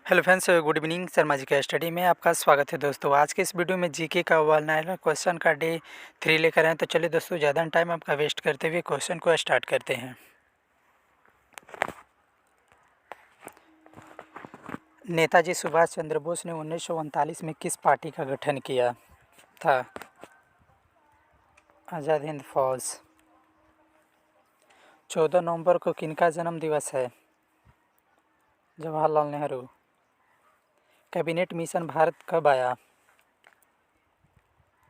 Hello friends, good evening. Sharma ji का study में आपका स्वागत है। दोस्तों आज के इस वीडियो में जीके का ओवरऑल क्वेश्चन का डे 3 लेकर आए। तो चलिए दोस्तों, ज़्यादा टाइम आपका वेस्ट करते हुए क्वेश्चन को स्टार्ट करते हैं। नेताजी सुभाष चंद्र बोस ने 1939 में किस पार्टी का गठन किया था? आज़ाद हिंद फौज। 14 नवंबर को किनका जन्म दिवस है? जवाहरलाल नेहरू। कैबिनेट मिशन भारत कब आया?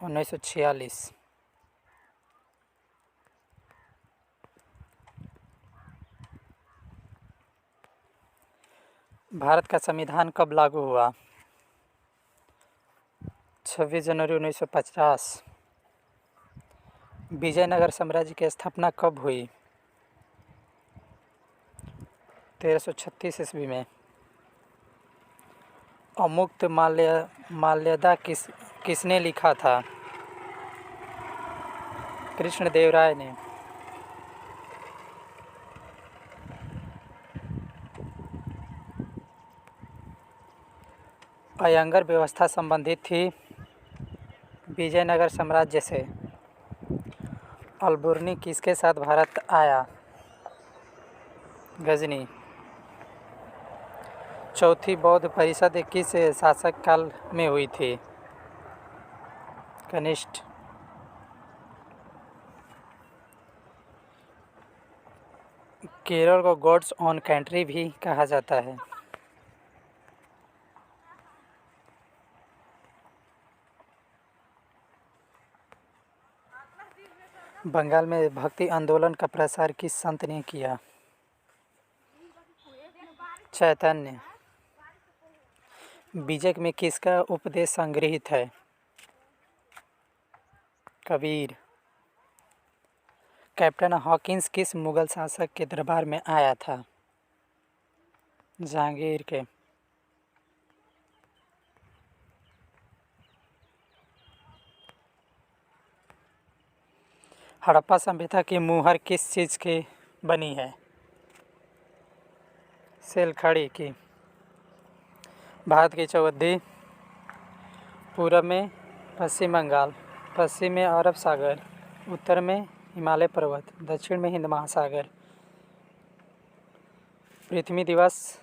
1946। भारत का संविधान कब लागू हुआ? 26 जनवरी 1950। विजयनगर साम्राज्य की स्थापना कब हुई? 1336 ईस्वी में। अमुक्त माल्यदा किसने लिखा था? कृष्णदेवराय ने। अयंगर व्यवस्था संबंधित थी विजयनगर साम्राज्य से। अलबुर्नी किसके साथ भारत आया? गजनी। चौथी बौद्ध परिषद किस शासक काल में हुई थी? कनिष्ठ। केरल को गॉड्स ओन कंट्री भी कहा जाता है। बंगाल में भक्ति आंदोलन का प्रसार किस संत ने किया? चैतन्य। बीजक में किसका उपदेश संग्रहित है? कबीर। कैप्टन हॉकिंस किस मुगल शासक के दरबार में आया था? जहांगीर के। हड़प्पा सभ्यता की मुहर किस चीज़ की बनी है? सेलखड़ी की। भारत की चौहद्दी। पूरब में पश्चिम बंगाल, पश्चिम में अरब सागर, उत्तर में हिमालय पर्वत, दक्षिण में हिंद महासागर। पृथ्वी दिवस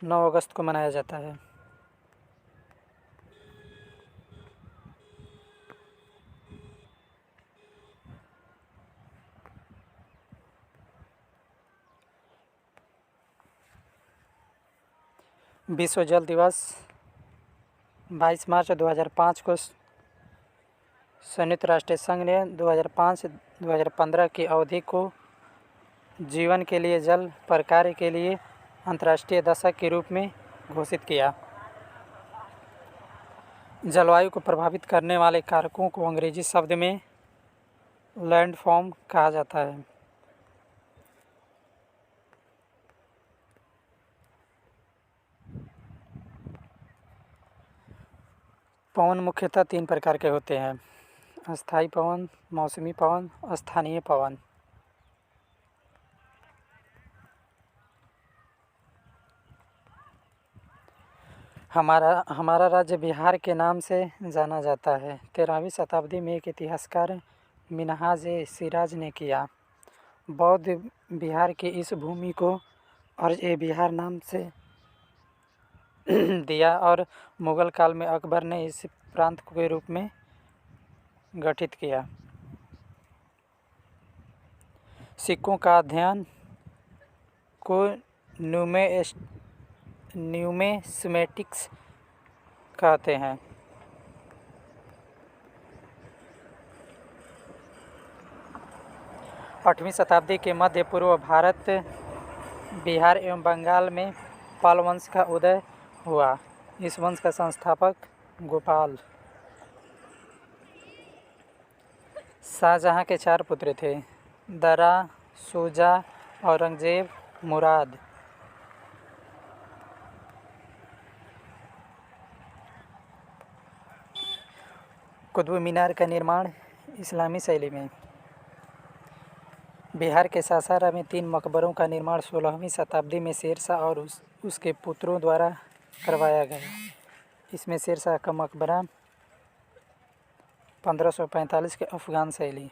9 अगस्त को मनाया जाता है। विश्व जल दिवस 22 मार्च 2005 को संयुक्त राष्ट्र संघ ने 2005-2015 की अवधि को जीवन के लिए जल पर कार्य के लिए अंतर्राष्ट्रीय दशक के रूप में घोषित किया। जलवायु को प्रभावित करने वाले कारकों को अंग्रेजी शब्द में लैंडफॉर्म कहा जाता है। पवन मुख्यतः 3 प्रकार के होते हैं: अस्थायी पवन, मौसमी पवन, स्थानीय पवन। हमारा राज्य बिहार के नाम से जाना जाता है। 13वीं शताब्दी में एक इतिहासकार मिन्हाज-ए-सिराज ने किया। बौद्ध बिहार की इस भूमि को अर्ज-ए-बिहार नाम से दिया और मुगल काल में अकबर ने इस प्रांत के रूप में गठित किया। सिक्कों का अध्ययन को न्यूमिस्मेटिक्स कहते हैं। आठवीं शताब्दी के मध्य पूर्व भारत, बिहार एवं बंगाल में पाल वंश का उदय हुआ। इस वंश का संस्थापक गोपाल। शाहजहां के 4 पुत्र थे: दरा, शुजा, औरंगजेब, मुराद। कुतुब मीनार का निर्माण इस्लामी शैली में। बिहार के सासाराम में 3 मकबरों का निर्माण 16वीं शताब्दी में शेरशाह और उसके पुत्रों द्वारा करवाया गया। इसमें शेरशाह का मकबरा 1545 के अफ़गान शैली।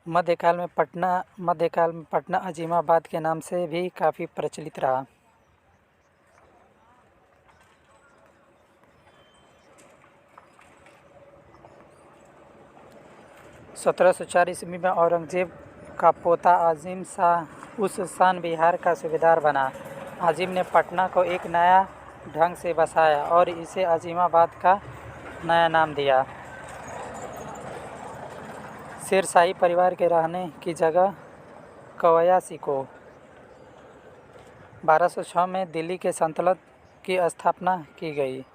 मध्यकाल में पटना अजीमाबाद के नाम से भी काफ़ी प्रचलित रहा। 1704 ईस्वी में औरंगजेब का पोता आज़िम शाह उस शान बिहार का सूबेदार बना। आज़िम ने पटना को एक नया ढंग से बसाया और इसे अजीमाबाद का नया नाम दिया। शेरशाही परिवार के रहने की जगह कवया सिको। 1206 में दिल्ली के सल्तनत की स्थापना की गई।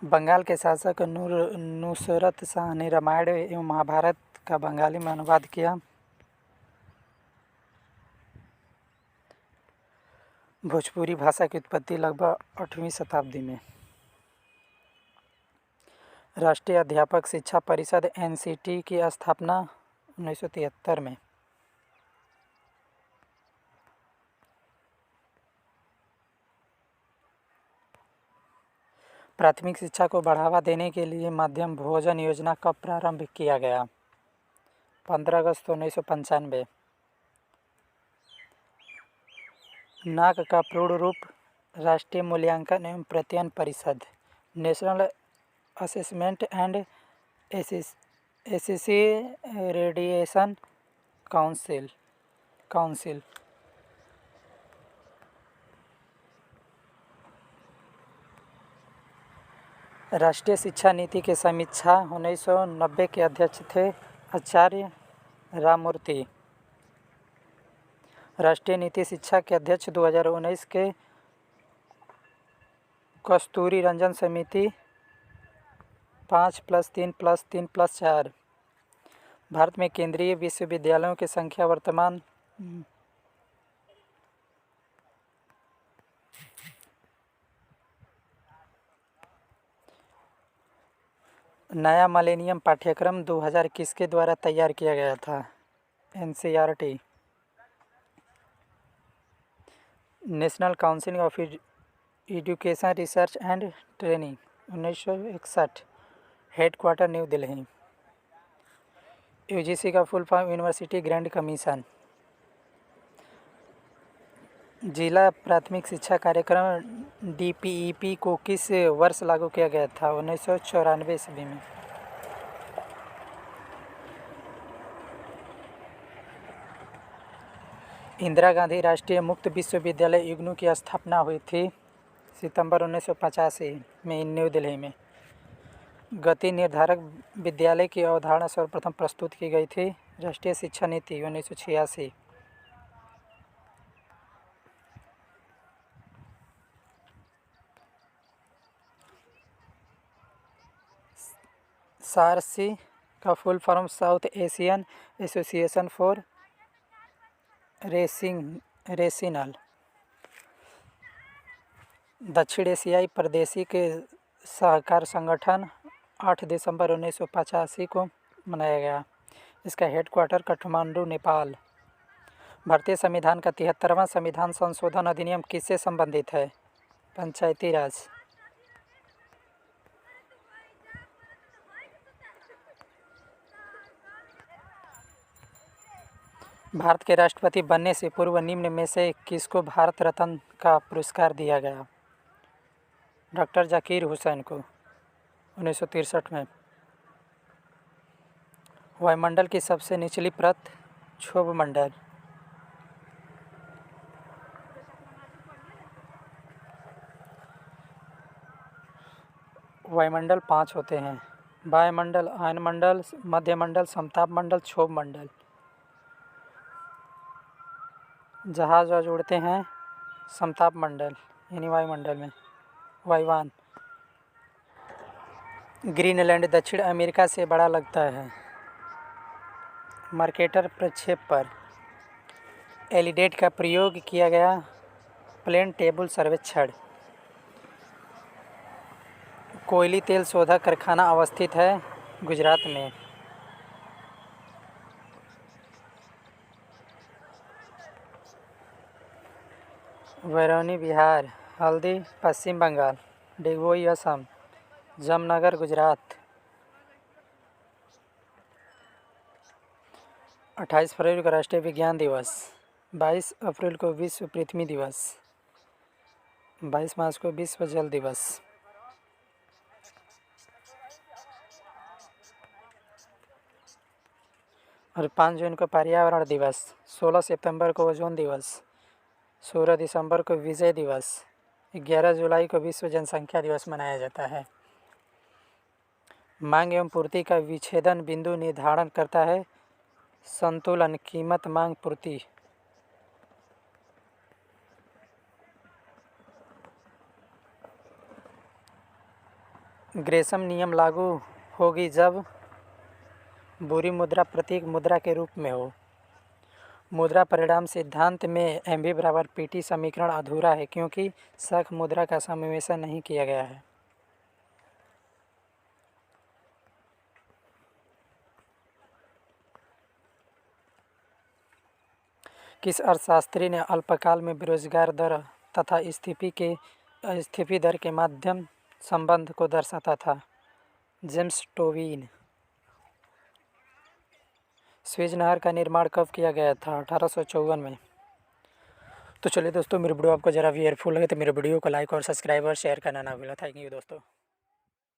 बंगाल के शासक नुसरत शाह ने रामायण एवं महाभारत का बंगाली में अनुवाद किया। भोजपुरी भाषा की उत्पत्ति लगभग 8वीं शताब्दी में। राष्ट्रीय अध्यापक शिक्षा परिषद (NCT) की स्थापना 1973 में। प्राथमिक शिक्षा को बढ़ावा देने के लिए मध्याह्न भोजन योजना कब प्रारंभ किया गया? 15 अगस्त 1995। नाक का पूर्ण रूप राष्ट्रीय मूल्यांकन एवं प्रत्ययन परिषद नेशनल असेसमेंट एंड एसेसिरेडिएशन काउंसिल। राष्ट्रीय शिक्षा नीति की समीक्षा 1990 के अध्यक्ष थे आचार्य राममूर्ति। राष्ट्रीय नीति शिक्षा के अध्यक्ष 2019 के कस्तूरी रंजन समिति 5+3+3+4। भारत में केंद्रीय विश्वविद्यालयों की संख्या वर्तमान नया मिलेनियम पाठ्यक्रम 2000 किसके द्वारा तैयार किया गया था? NCERT। National council of education research and training 1961। Headquarter new Delhi. UGC का full form university grand commission. जिला प्राथमिक शिक्षा कार्यक्रम DPEP को किस वर्ष लागू किया गया था? 1994 ईस्वी में। इंदिरा गांधी राष्ट्रीय मुक्त विश्वविद्यालय इग्नू की स्थापना हुई थी सितंबर 1985 में न्यू दिल्ली में। गति निर्धारक विद्यालय की अवधारणा सर्वप्रथम प्रस्तुत की गई थी राष्ट्रीय शिक्षा नीति 1986। SARC का full form south Asian association for regional. दक्षिण एशियाई प्रदेशी के सहकार संगठन 8 दिसंबर 1985 को मनाया गया। इसका हेडक्वार्टर काठमांडू, नेपाल। भारतीय संविधान का 73वां संविधान संशोधन अधिनियम किससे संबंधित है? पंचायती राज। भारत के राष्ट्रपति बनने से पूर्व निम्न में से किसको भारत रत्न का पुरस्कार दिया गया? डॉक्टर जाकिर हुसैन को 1963 में। वायुमंडल की सबसे निचली परत क्षोभ मंडल। वायुमंडल 5 होते हैं: वायुमंडल, आयनमंडल, मध्यमंडल, समताप मंडल, क्षोभ मंडल। जहाज उड़ते हैं समताप मंडल यानी वायुमंडल में। वायुयान। ग्रीनलैंड दक्षिण अमेरिका से बड़ा लगता है। मर्केटर प्रक्षेप पर। एलिडेट का प्रयोग किया गया प्लेन टेबल सर्वेक्षण। कोयली तेल शोधक कारखाना अवस्थित है गुजरात में। बरौनी बिहार, हल्दी पश्चिम बंगाल, डिगबोई असम, जामनगर गुजरात। 28 फरवरी को राष्ट्रीय विज्ञान दिवस, 22 अप्रैल को विश्व पृथ्वी दिवस, 22 मार्च को विश्व जल दिवस। और 5 जून को पर्यावरण दिवस, 16 सितंबर को ओजोन दिवस, 16 दिसंबर को विजय दिवस, 11 जुलाई को विश्व जनसंख्या दिवस मनाया जाता है। मांग एवं पूर्ति का विच्छेदन बिंदु निर्धारण करता है संतुलन कीमत मांग पूर्ति। ग्रेसम नियम लागू होगी जब बुरी मुद्रा प्रतीक मुद्रा के रूप में हो। मुद्रा परिणाम सिद्धांत में MV बराबर PT समीकरण अधूरा है क्योंकि शंख मुद्रा का समावेशन नहीं किया गया है। किस अर्थशास्त्री ने अल्पकाल में बेरोजगार दर तथा स्फीति दर के माध्यम संबंध को दर्शाता था? James Tobin. स्वेज नहर का निर्माण कब किया गया था? 1854 में। तो चलिए दोस्तों, मेरी वीडियो आपको ज़रा भी हेल्पफुल लगे तो मेरे वीडियो को लाइक और सब्सक्राइब और शेयर करना ना भूलें। थैंक यू दोस्तों।